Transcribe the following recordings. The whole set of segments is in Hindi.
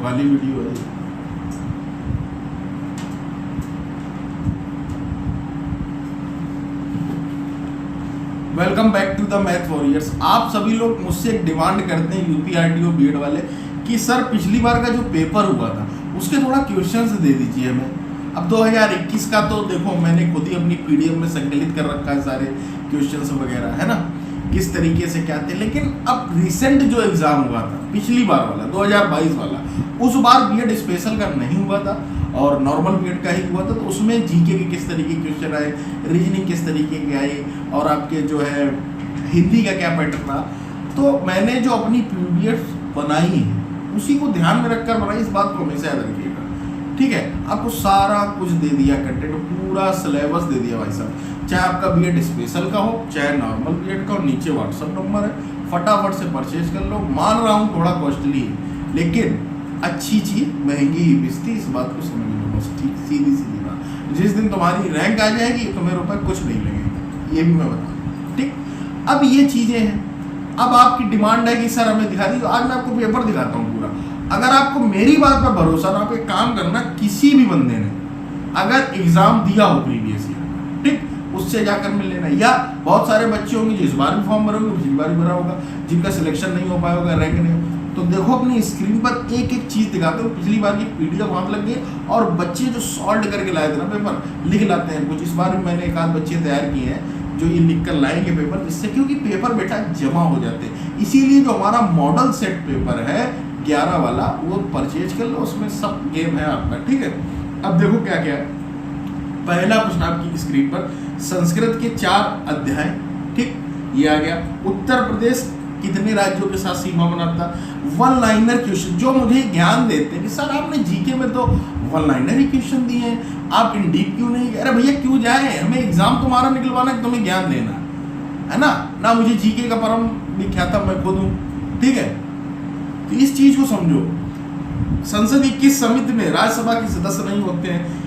वाली वीडियो है। Welcome back to the math warriors. आप सभी लोग मुझसे एक डिमांड करते हैं यूपीआरटीओ बीएड वाले कि सर पिछली बार का जो पेपर हुआ था उसके थोड़ा क्वेश्चंस दे दीजिए हमें। अब 2021 का तो देखो मैंने खुद ही अपनी पीडीएफ में संकलित कर रखा है सारे क्वेश्चंस वगैरह, है ना, किस तरीके से क्या थे। लेकिन अब रिसेंट जो एग्जाम हुआ था पिछली बार वाला 2022 वाला, उस बार बीएड स्पेशल का नहीं हुआ था और नॉर्मल बीएड का ही हुआ था। तो उसमें जीके के किस तरीके के क्वेश्चन आए, रीजनिंग किस तरीके के आए और आपके जो है हिंदी का क्या पैटर्न था। तो मैंने जो अपनी पीडीएफ बनाई है उसी को ध्यान में रखकर बनाई, इस बात को हमेशा याद रखिएगा, ठीक है। आपको सारा कुछ दे दिया, कंटेंट पूरा सिलेबस दे दिया भाई साहब, चाहे आपका बीएड स्पेशल का हो चाहे नॉर्मल बीएड का हो। नीचे व्हाट्सअप नंबर है, फटाफट से परचेज कर लो। मान रहा हूँ थोड़ा कॉस्टली है लेकिन अच्छी चीज महंगी ही बिकती, इस बात को समझ लो बस, ठीक, सीधी सीधी बात। जिस दिन तुम्हारी रैंक आ जाएगी तुम्हें रुपए कुछ नहीं लगेगा, ये भी मैं बता, ठीक। अब ये चीजें हैं, अब आपकी डिमांड है कि सर हमें दिखा दी, तो आज मैं आपको पेपर दिखाता हूँ पूरा। अगर आपको मेरी बात पर भरोसा ना, आप एक काम करना, किसी भी बंदे ने अगर एग्जाम दिया हो प्रीवियस ईयर, ठीक, उससे जाकर मिल लेना। या बहुत सारे बच्चे होंगे जो इस बार भी फॉर्म भरोगे, पिछली बार भी भरा होगा, जिनका सिलेक्शन नहीं हो पाया होगा, रैंक नहीं हो, तो देखो अपनी स्क्रीन पर एक एक चीज दिखाते हो। पिछली बार की पीडीएफ हाथ लग गई और बच्चे जो सॉल्व करके लाए थे ना पेपर, लिख लाते हैं कुछ। इस बार भी मैंने एक आध बच्चे तैयार किए हैं जो ये लिख कर लाएंगे पेपर, जिससे क्योंकि पेपर बेटा जमा हो जाते हैं। इसीलिए जो हमारा मॉडल सेट पेपर है 11 वाला, वो परचेज कर लो, उसमें सब गेम है आपका, ठीक है। अब देखो क्या क्या है। पहला प्रश्न आपकी स्क्रीन पर, संस्कृत के 4 अध्याय, ठीक, ये आ गया। उत्तर प्रदेश कितने राज्यों के साथ सीमा बनाता। वन लाइनर क्वेश्चन जो मुझे ज्ञान देते हैं कि सर आपने जीके में तो वन लाइनर ही क्वेश्चन दिए हैं, आप इन डीप क्यों नहीं। अरे भैया क्यों जाए, हमें एग्जाम तुम्हारा निकलवाना है, तुम्हें ज्ञान देना है ना मुझे जीके का परम विख्याता मैं खुद हूँ, ठीक है। तो इस चीज को समझो। संसद की किस समिति में राज्यसभा के सदस्य नहीं होते हैं।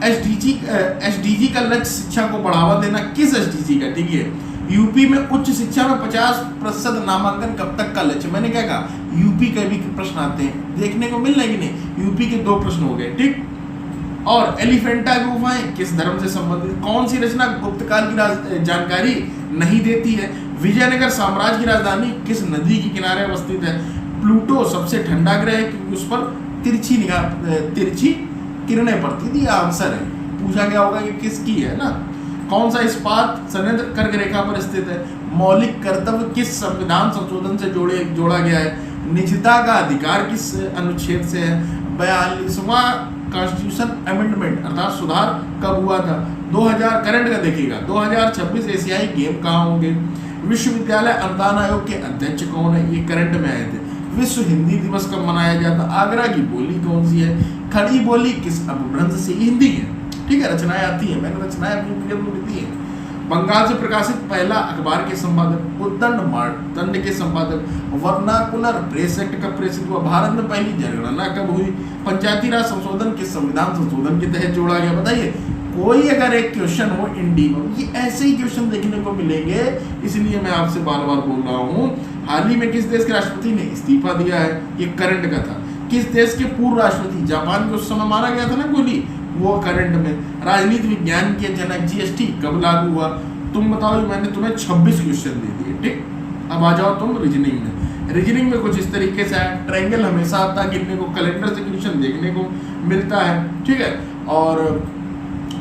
एसडीजी का लक्ष्य शिक्षा को बढ़ावा देना, किस एसडीजी का, ठीक है। यूपी में उच्च शिक्षा में 50% नामांकन कब तक का लक्ष्य। मैंने क्या कहा, यूपी के भी प्रश्न आते हैं, देखने को मिल रहा है कि नहीं। यूपी के 2 प्रश्न हो गए, ठीक। और एलिफेंटा गुफाएं किस धर्म से संबंधित। कौन सी रचना गुप्त काल की जानकारी नहीं देती है। विजयनगर साम्राज्य की राजधानी किस नदी के किनारे अवस्थित है। प्लूटो सबसे ठंडा ग्रह है क्योंकि उस पर तिरछी किरणें पड़ती थी। आंसर है, पूछा गया होगा कि किसकी है ना। कौन सा इस्पात संयंत्र कर्क रेखा पर स्थित है। मौलिक कर्तव्य किस संविधान संशोधन से जोड़ा गया है। निजता का अधिकार किस अनुच्छेद से है। 42वां कॉन्स्टिट्यूशन अमेंडमेंट अर्थात सुधार कब हुआ था। 2000 करंट का देखिएगा, 2026 एशियाई गेम कहाँ होंगे। विश्वविद्यालय अनुदान आयोग के अध्यक्ष कौन है, ये करंट में आए थे। विश्व हिंदी दिवस कब मनाया जाता। आगरा की बोली कौन सी है। खड़ी बोली किस अपभ्रंश से, हिंदी है, ठीक है। रचनाएं आती है, मैंने रचनाएं अपनी पीडीएफ में लिखी है। बंगाल से प्रकाशित पहला अखबार के संपादक, उद्दंड मार्तंड के संपादक। वर्नाकुलर प्रेस एक्ट कब प्रेषित हुआ। भारत में पहली जनगणना कब हुई। पंचायती राज संशोधन किस संविधान संशोधन के तहत जोड़ा गया, बताइए। कोई अगर एक क्वेश्चन हो इंडी में, ये ऐसे ही क्वेश्चन देखने को मिलेंगे, इसलिए मैं आपसे बार बार बोल रहा हूँ। हाल ही में किस देश के राष्ट्रपति ने इस्तीफा दिया है, ये करंट का था। किस देश के पूर्व राष्ट्रपति, जापान के उस समय मारा गया था ना गोली, वो करंट में। राजनीति विज्ञान के जनक जीएसटी कब लागू हुआ। तुम बताओ, मैंने तुम्हें 26 क्वेश्चन दे दिए, ठीक। अब आ जाओ तुम रीजनिंग में। रीजनिंग में कुछ इस तरीके से है, ट्रायंगल हमेशा आता है गिनने को, कैलेंडर से क्वेश्चन देखने को मिलता है, ठीक है। और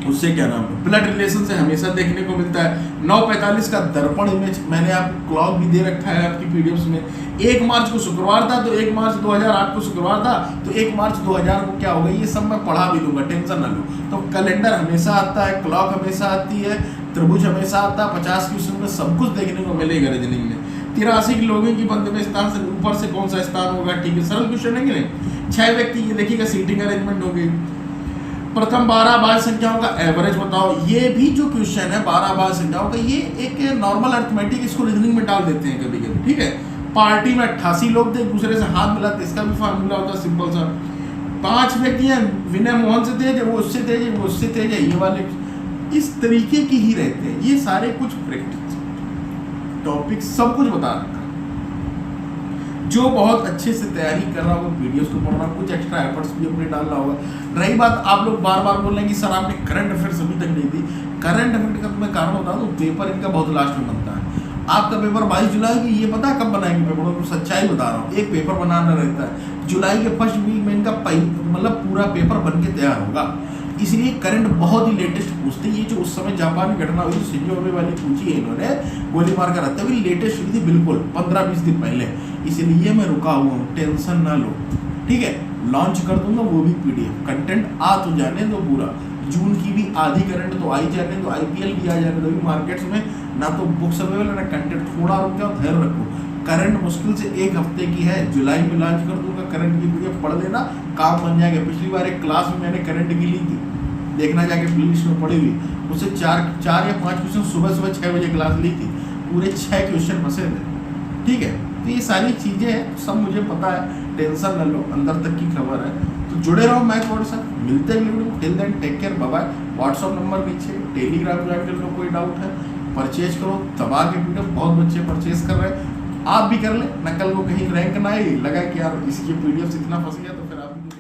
उससे क्या नाम है, ब्लड रिलेशन से हमेशा देखने को मिलता है। 9:45 का दर्पण इमेज मैंने आपको क्लॉक भी दे रखा है आपकी पीडीएफ में। 1 मार्च को शुक्रवार था तो 1 मार्च 2008 को शुक्रवार था तो 1 मार्च 2000 को क्या होगा, ये सब मैं पढ़ा भी लूंगा, टेंशन ना लो। तो कैलेंडर हमेशा आता है, क्लॉक हमेशा आती है, त्रिभुज हमेशा आता है। 50 क्वेश्चन में सब कुछ देखने को मिलेगा रीजनिंग में। 83 लोगों की बंद में स्थान से ऊपर से कौन सा स्थान होगा, ठीक है। सरल क्वेश्चन है कि नहीं। 6 व्यक्ति, ये देखिएगा सीटिंग अरेंजमेंट होगी। प्रथम 12 भाज्य संख्याओं का एवरेज बताओ। ये भी जो क्वेश्चन है 12 भाज्य संख्याओं का, ये एक नॉर्मल अरिथमेटिक, इसको रीजनिंग में डाल देते हैं कभी कभी, ठीक है। पार्टी में 88 लोग थे, एक दूसरे से हाथ मिलाते, इसका भी फार्मूला होता है सिंपल सा। 5 व्यक्ति हैं, विनय मोहन से तेज है, वो उससे तेज है, वो उससे तेज है, ये वाले इस तरीके की ही रहते हैं। ये सारे कुछ प्रैक्टिस टॉपिक सब कुछ बता रखा। जो बहुत अच्छे से तैयारी कर रहा होगा, वीडियोस को पढ़ रहा होगा, कुछ एक्स्ट्रा एफर्ट्स भी अपने डाल रहा होगा। रही बात आप लोग बार बार बोल रहे हैं कि सर आपने करंट अफेयर्स अभी तक नहीं दी, करंट अफेयर का मैं कारण बता दूं, पेपर इनका बहुत लास्ट में बनता है। आपका पेपर 22 जुलाई की, ये पता है कब बनाएंगे पेपर, तो सच्चाई बता रहा हूँ, एक पेपर बनाना रहता है जुलाई के फर्स्ट वीक में इनका मतलब पूरा पेपर बन के तैयार होगा। इसलिए करंट बहुत ही लेटेस्ट पूछते हैं। ये जो उस समय जापान में घटना हुई, शिंजो अबे वाली पूछी है इन्होंने, गोली मार कर रहते हुए, लेटेस्ट हुई थी बिल्कुल 15-20 दिन पहले। इसलिए मैं रुका हुआ हूँ, टेंशन ना लो, ठीक है। लॉन्च कर दूंगा वो भी पीडीएफ, कंटेंट आ तो जाने दो पूरा। जून की भी आधी करंट तो आई जाने दो, आईपीएल भी आ जाने दो। अभी मार्केट्स में ना तो बुक्स अवेलेबल है ना कंटेंट, थोड़ा रुक जाओ, धैर्य रखो। करंट मुश्किल से 1 हफ्ते की है, जुलाई में लॉन्च कर दूंगा। करंट की पीडीएफ पढ़ लेना, काम बन जाएगा। पिछली बार एक क्लास में मैंने करंट की ली थी, देखना जाके प्लेलिस्ट में पड़ी हुई, उससे 4 या 5 क्वेश्चन सुबह 6 बजे क्लास ली थी, पूरे 6 क्वेश्चन फंसे थे, ठीक है। तो ये सारी चीज़ें हैं, सब मुझे पता है, टेंशन न लो, अंदर तक की खबर है। तो जुड़े रहो मैथ वर्ड से, मिलते हैं video. Till then take care, bye bye. WhatsApp number नीचे, टेलीग्राम ज्वाइन कर लो, कोई डाउट है परचेज करो, दबा के वीडियो, बहुत बच्चे परचेज कर रहे हैं, आप भी कर ले। नकल को कहीं रैंक ना ही लगा कि यार इसकी पीडीएफ इतना फंस गया, तो फिर आप